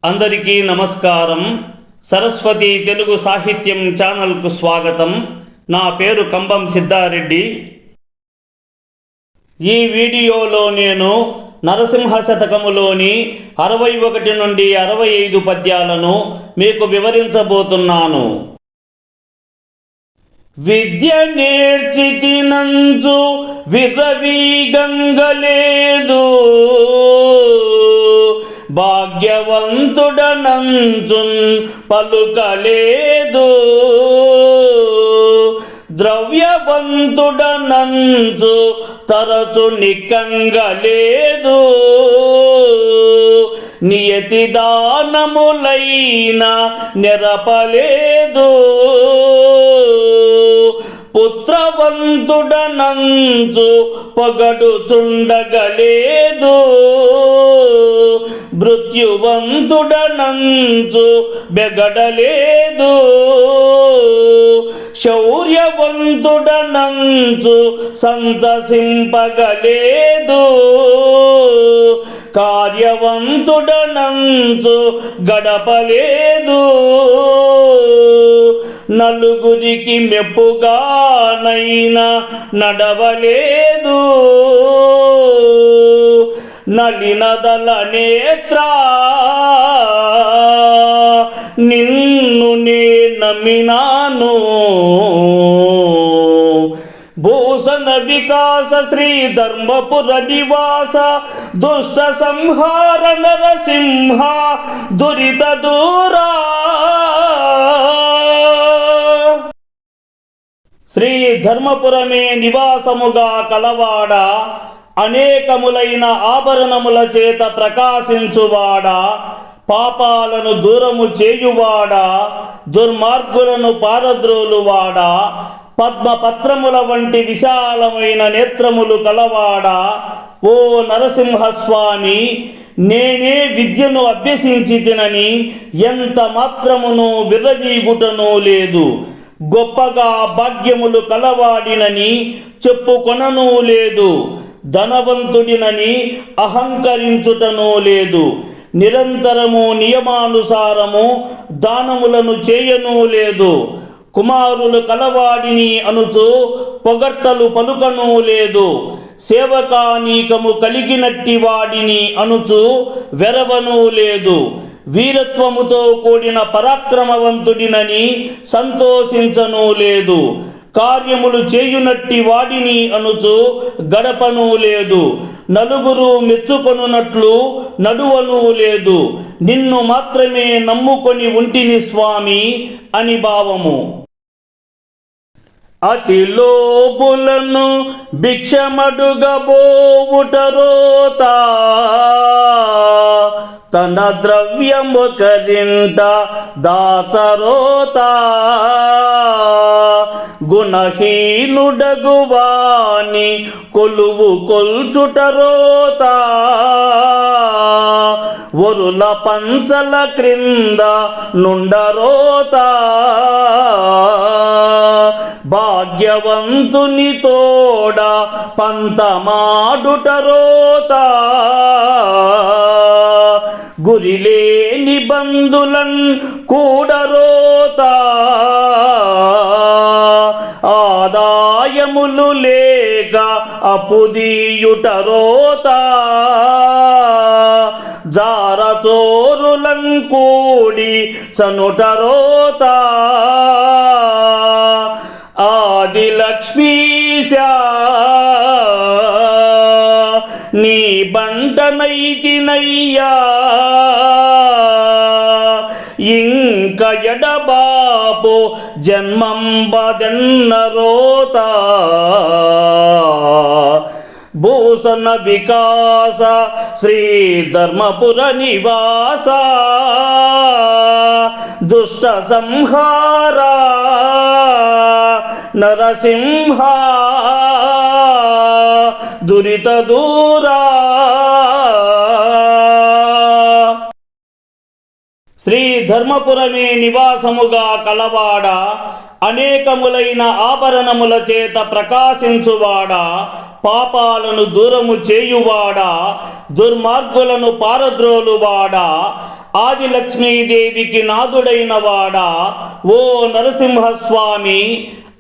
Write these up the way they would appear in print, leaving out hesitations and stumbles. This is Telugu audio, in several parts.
అందరికీ నమస్కారం. సరస్వతి తెలుగు సాహిత్యం ఛానల్కు స్వాగతం. నా పేరు కంబం సిద్ధారెడ్డి. ఈ వీడియోలో నేను నరసింహ శతకములోని 61 నుండి 65 పద్యాలను మీకు వివరించబోతున్నాను. విద్య నేర్చితినంచు విరవీగంగలేదు, భాగ్యవంతుడనంచున్ పలుకలేదు, ద్రవ్యవంతుడనంచు తరచు నికంగలేదు, నియతి దానములైన నెరపలేదు, పుత్రవంతుడనంచు పొగడుచుండగలేదు, మృత్యువంతుడనంచు బెగడలేదు, శౌర్యవంతుడనంచు సంతసింపగలేదు, కార్యవంతుడనంచు గడపలేదు, నలుగురికి మెప్పుగానైనా నడవలేదు, నలినదల నేత్రా నిన్ను నే నమ్మినాను, భూషణ వికాస శ్రీ ధర్మపుర నివాస దుష్ట సంహార నరసింహ దురిత దూరా, శ్రీ ధర్మపురమే నివాసముగా కలవాడ, అనేకములైన ఆభరణముల చేత ప్రకాశించువాడా, పాపాలను దూరము చేయువాడా, దుర్మార్గులను పారద్రోలువాడా, పద్మపత్రముల వంటి విశాలమైన నేత్రములు కలవాడా, ఓ నరసింహస్వామి, నేనే విద్యను అభ్యసించి తినని ఎంత మాత్రమును విర్రవీగుటనూ లేదు, గొప్పగా భాగ్యములు కలవాడినని చెప్పుకొననూ లేదు, ధనవంతుడినని అహంకరించుటనూ లేదు, నిరంతరము నియమానుసారము దానములను చేయనూ లేదు, కుమారులు కలవాడిని అనుచు పొగడ్తలు పలుకనూ లేదు, సేవకానీకము కలిగినట్టి వాడిని అనుచు వెరవనూ లేదు, వీరత్వముతో కూడిన పరాక్రమవంతుడినని సంతోషించనూ లేదు, కార్యములు చేయునట్టి వాడిని అనుచు గడపనూ లేదు, నలుగురు మెచ్చుకొనున్నట్లు నడువనూ లేదు, నిన్ను మాత్రమే నమ్ముకొని ఉంటిని స్వామి అని భావము. అతి లోబులను భిక్షమడుగబోవుటరోతా, తన ద్రవ్యముకరింట దాచరోతా, గుణహీనుడగువాని కొలువు కొల్చుటరోతా, వరుల పంచల క్రింద నుండరోతా, భాగ్యవంతుని తోడ పంతమాడుటరోతా, గురిలేని బంధులన్ కూడరోతా, ఆదాయములు లేక అపుదీయుటరోతా, జారచోరులం కూడి చనుటరోతా, ఆది లక్ష్మీశా నీ బంటనైతినయ్యా, ఇంక ఎడబాపు జన్మంబదెన్నరోతా, భూషణ వికాస శ్రీ ధర్మపుర నివాస దుష్ట సంహార నరసింహ దురిత దూరా. శ్రీ ధర్మపురమే నివాసముగా కలవాడ, అనేకములైన ఆభరణముల చేత ప్రకాశించువాడా, పాపాలను దూరము చేయువాడా, దుర్మార్గులను పారద్రోలువాడా, ఆదిలక్ష్మీదేవికి నాథుడైన వాడా, ఓ నరసింహస్వామి,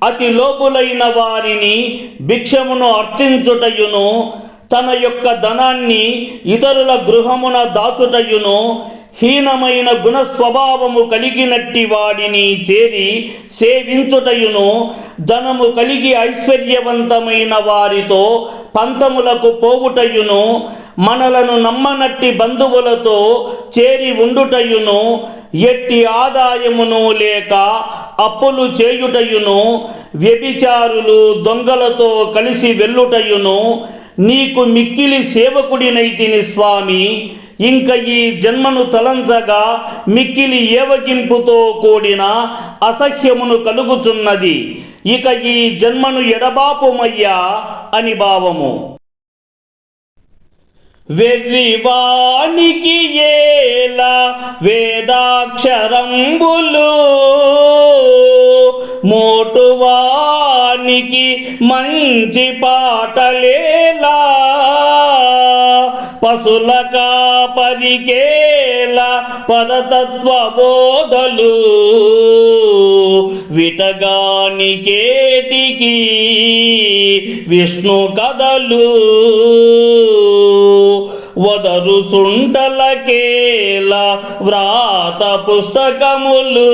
అతి లోపులైన వారిని భిక్షమును అర్థించుటయును, తన యొక్క ధనాన్ని ఇతరుల గృహమున దాచుటయును, హీనమైన గుణస్వభావము కలిగినట్టి వాడిని చేరి సేవించుటయును, ధనము కలిగి ఐశ్వర్యవంతమైన వారితో పంతములకు పోవుటయును, మనలను నమ్మనట్టి బంధువులతో చేరి ఉండుటయును, ఎట్టి ఆదాయమును లేక అప్పులు చేయుటయును, వ్యభిచారులు దొంగలతో కలిసి వెళ్ళుటయును, నీకు మిక్కిలి సేవకుడినైతిని స్వామి. ఇంక ఈ జన్మను తలంచగా మిక్కిలి ఏవగింపుతో కూడిన అసహ్యమును కలుగుచున్నది. ఇక ఈ జన్మను ఎడబాపుమయ్యా అని భావము. వెర్రివానికి ఏలా వేదాక్షరంబులు, మోటువానికి మంచి పాటలేలా, పశుల కాపరికేలా పరతత్వ బోధలు, విటగానికేటికి విష్ణు కథలు, వదరు సుంటలకేలా వ్రాత పుస్తకములు,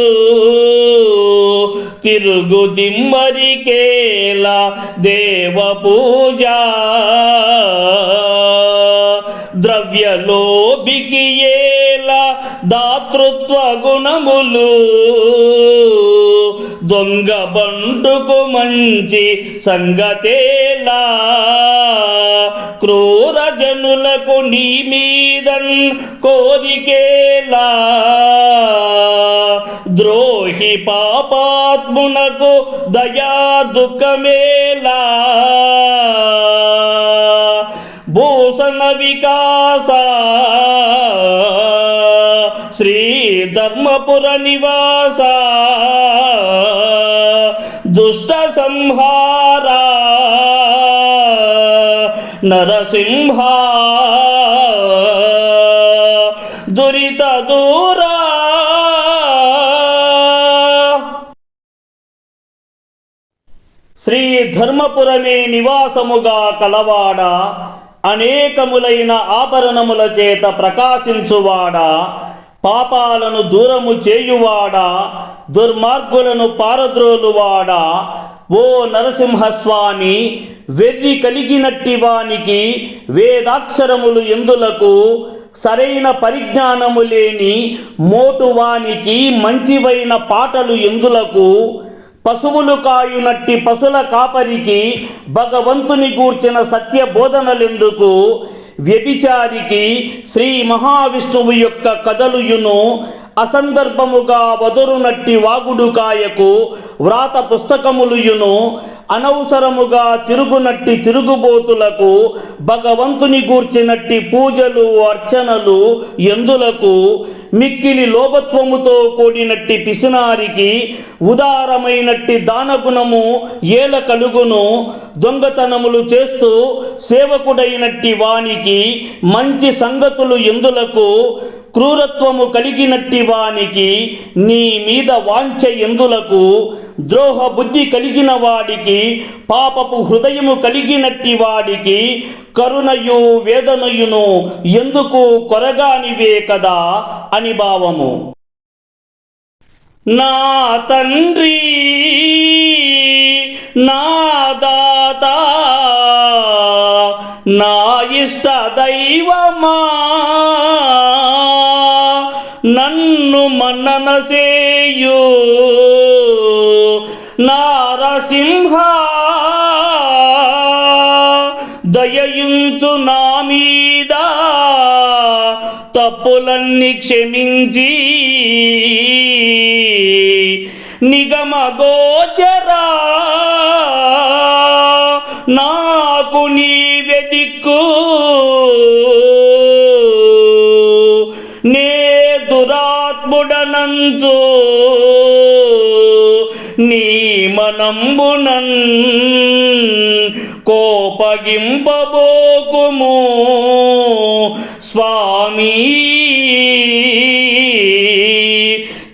తిరుగు దిమ్మరికేలా దేవ పూజ, ద్రవ్యలోభికి ఏలా దాతృత్వ గుణములు, దొంగ బంటుకు మంచి సంగతేలా, క్రూర జనులకు నీ మీదన్ కోరికేలా, ద్రోహి పాపాత్మునకు దయా దుఃఖమేలా, భూషణ వికాస శ్రీ ధర్మపుర నివాస, దుష్ట సంహార నరసింహ, దురిత దూరా. శ్రీ ధర్మపురమే నివాసముగా కలవాడ, అనేకములైన ఆభరణముల చేత ప్రకాశించువాడా, పాపాలను దూరము చేయువాడా, దుర్మార్గులను పారద్రోలువాడా, ఓ నరసింహస్వామి, వెర్రి కలిగినట్టి వానికి వేదాక్షరములు ఎందులకు, సరైన పరిజ్ఞానము లేని మోటువానికి మంచివైన పాటలు ఎందులకు, పశువులు కాయునట్టి పశుల కాపరికి భగవంతుని గూర్చిన సత్య బోధనలెందుకు, వ్యభిచారికి శ్రీ మహావిష్ణువు యొక్క కథలుయును, అసందర్భముగా వదురునట్టి వాగుడు కాయకు వ్రాత పుస్తకములుయును, అనవసరముగా తిరుగునట్టి తిరుగుబోతులకు భగవంతుని గూర్చినట్టి పూజలు అర్చనలు ఎందులకు, మిక్కిలి లోభత్వముతో కూడినట్టి పిసినారికి ఉదారమైనట్టి దానగుణము ఏల కలుగును, దొంగతనములు చేస్తూ సేవకుడైనట్టి వానికి మంచి సంగతులు ఎందులకు, క్రూరత్వము కలిగినట్టి వానికి నీ మీద వాంఛ ఎందులకు, ద్రోహ బుద్ధి కలిగిన వాడికి పాపపు హృదయము కలిగినట్టి వాడికి కరుణయు వేదనయును ఎందుకు కొరగానివే కదా అని భావము. నా తండ్రి నా దాత నా ఇష్ట దైవమా, నన్ను మన్నన చేయు నారసింహ, దయయుంచు నా మీద తప్పులన్నీ క్షమించి, నిగమ గోచరా నాకు నీవే దిక్కు, నే దురాత్ముడనంచు నీ మనంబునన్ కోపగింపబోకుము స్వామి.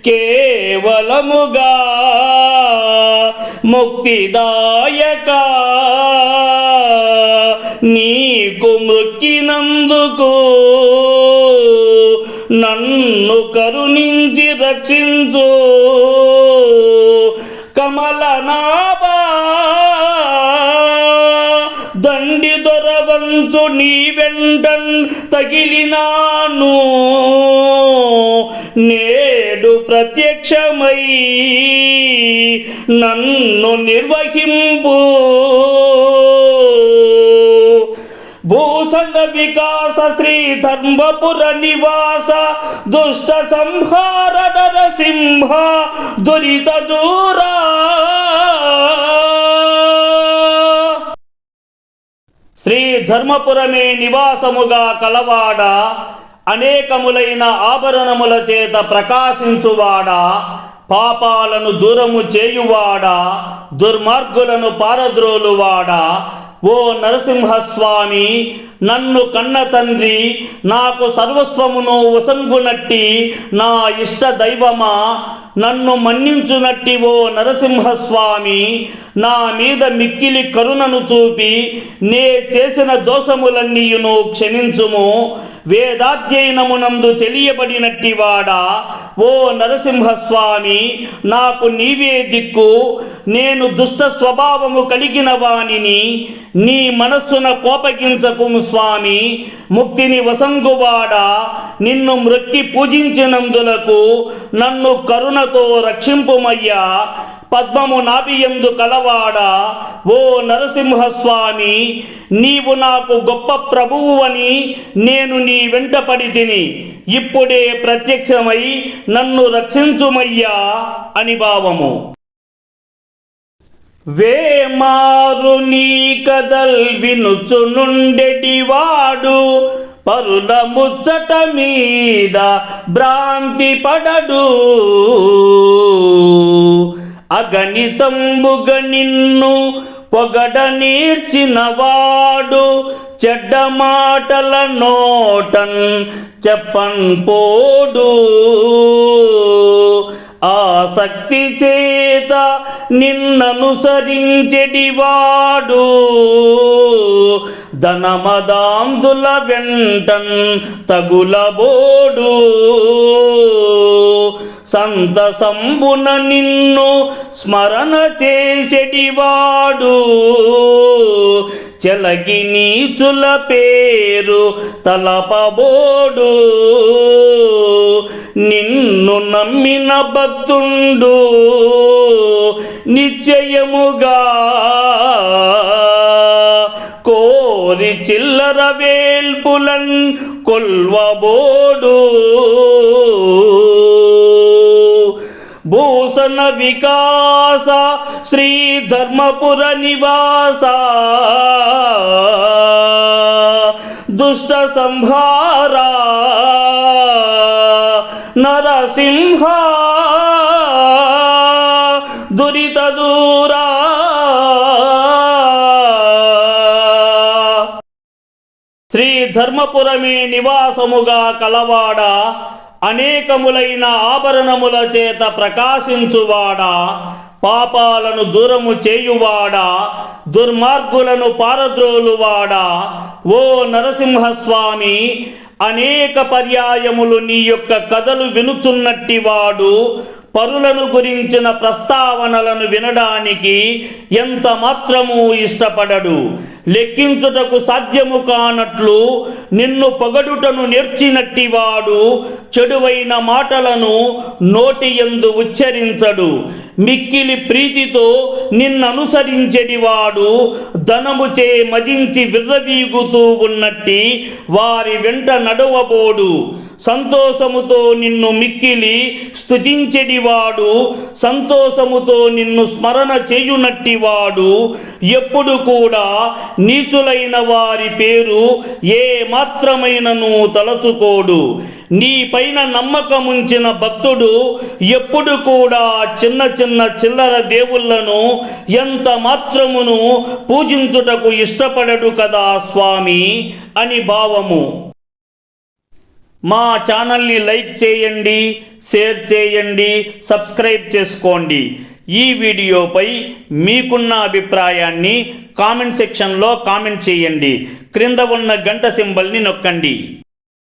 కేవలముగా ముక్తిదాయక నీకు మృక్కినందుకు నన్ను కరుణించి రక్షించు కమలనాభా. దండి దొరవంచు నీ వెంటన్ తగిలినాను నేడు ప్రత్యక్షమై నన్ను నిర్వహింపు. భూసంగ వికాస శ్రీ ధర్మపుర నివాస దుష్ట సంహార నరసింహ దురిత దూరా. శ్రీ ధర్మపురమే నివాసముగా కలవాడ, అనేకములైన ఆభరణముల చేత ప్రకాశించువాడా, పాపాలను దూరము చేయువాడా, దుర్మార్గులను పారద్రోలువాడా, ఓ నరసింహస్వామి, నన్ను కన్న తండ్రి, నాకు సర్వస్వమును వసంగునట్టి నా ఇష్ట దైవమా, నన్ను మన్నించునట్టి ఓ నరసింహస్వామి, నా మీద మిక్కిలి కరుణను చూపి నే చేసిన దోషములన్నీయును క్షమించుము. వేదాధ్యయనమునందు తెలియబడినట్టివాడా, ఓ నరసింహస్వామి, నాకు నీవే దిక్కు. నేను దుష్ట స్వభావము కలిగిన వానిని, నీ మనస్సున కోపగించకుము స్వామి. ముక్తిని వసంగువాడా, నిన్ను మ్రొక్కి పూజించినందులకు నన్ను కరుణతో రక్షింపుమయ్యా. పద్మము నాభియందు కలవాడా, ఓ నరసింహస్వామి, నీవు నాకు గొప్ప ప్రభువు అని నేను నీ వెంట పడి తిని, ఇప్పుడే ప్రత్యక్షమై నన్ను రక్షించుమయ్యా అని భావము. వేమారు నీ కదల్ వినుచునుండెటివాడు పరుల ముచ్చట మీద భ్రాంతి పడడు. అగణితంబుగ నిన్ను పొగడ నేర్చినవాడు చెడ్డ మాటల నోటన్ చెప్పన్ పోడు. ఆసక్తి చేత నిన్ననుసరించెడివాడు ధనమదాందుల వెంటన్ తగులబోడు. సంతసంబున నిన్ను స్మరణ చేసెడివాడు చెలగి నీచుల పేరు తలపబోడు. నిన్ను నమ్మిన భక్తుండు నిశ్చయముగా కోరి చిల్లర వేల్పులన్ కొల్వబోడు. భూషణ వికాస శ్రీ ధర్మపుర నివాస దుష్ట సంహార నరసింహ దురిత దూరా. శ్రీ ధర్మపురమే నివాసముగా కలవాడ, అనేకములైన ఆభరణముల చేత ప్రకాశించువాడా, పాపాలను దూరము చేయువాడా, దుర్మార్గులను పారద్రోలువాడా, ఓ నరసింహస్వామి, అనేక పర్యాయములు నీ యొక్క కథలు వినుచున్నట్టివాడు పరులను గురించిన ప్రస్తావనలను వినడానికి ఎంత మాత్రము ఇష్టపడడు. లెక్కించుటకు సాధ్యము కానట్లు నిన్ను పొగడుటను నేర్చినట్టివాడు చెడువైన మాటలను నోటి యందు ఉచ్చరించడు. మిక్కిలి ప్రీతితో నిన్ననుసరించెడివాడు ధనముచే మదించి విర్రవీగుతూ ఉన్నట్టి వారి వెంట నడవబోడు. సంతోషముతో నిన్ను మిక్కిలి స్తుతించెడివాడు, సంతోషముతో నిన్ను స్మరణ చేయునట్టివాడు ఎప్పుడు కూడా నీచులైన వారి పేరు ఏ మాత్రమైనను తలచుకోడు. నీ పైన నమ్మకముంచిన భక్తుడు ఎప్పుడు కూడా చిన్న చిన్న చిల్లర దేవుళ్లను ఎంత మాత్రమును పూజించుటకు ఇష్టపడడు కదా స్వామి అని భావము. మా ఛానల్ని లైక్ చేయండి, షేర్ చేయండి, సబ్స్క్రైబ్ చేసుకోండి. ఈ వీడియోపై మీకున్న అభిప్రాయాన్ని కామెంట్ సెక్షన్లో కామెంట్ చేయండి. క్రింద ఉన్న గంట సింబల్ని నొక్కండి.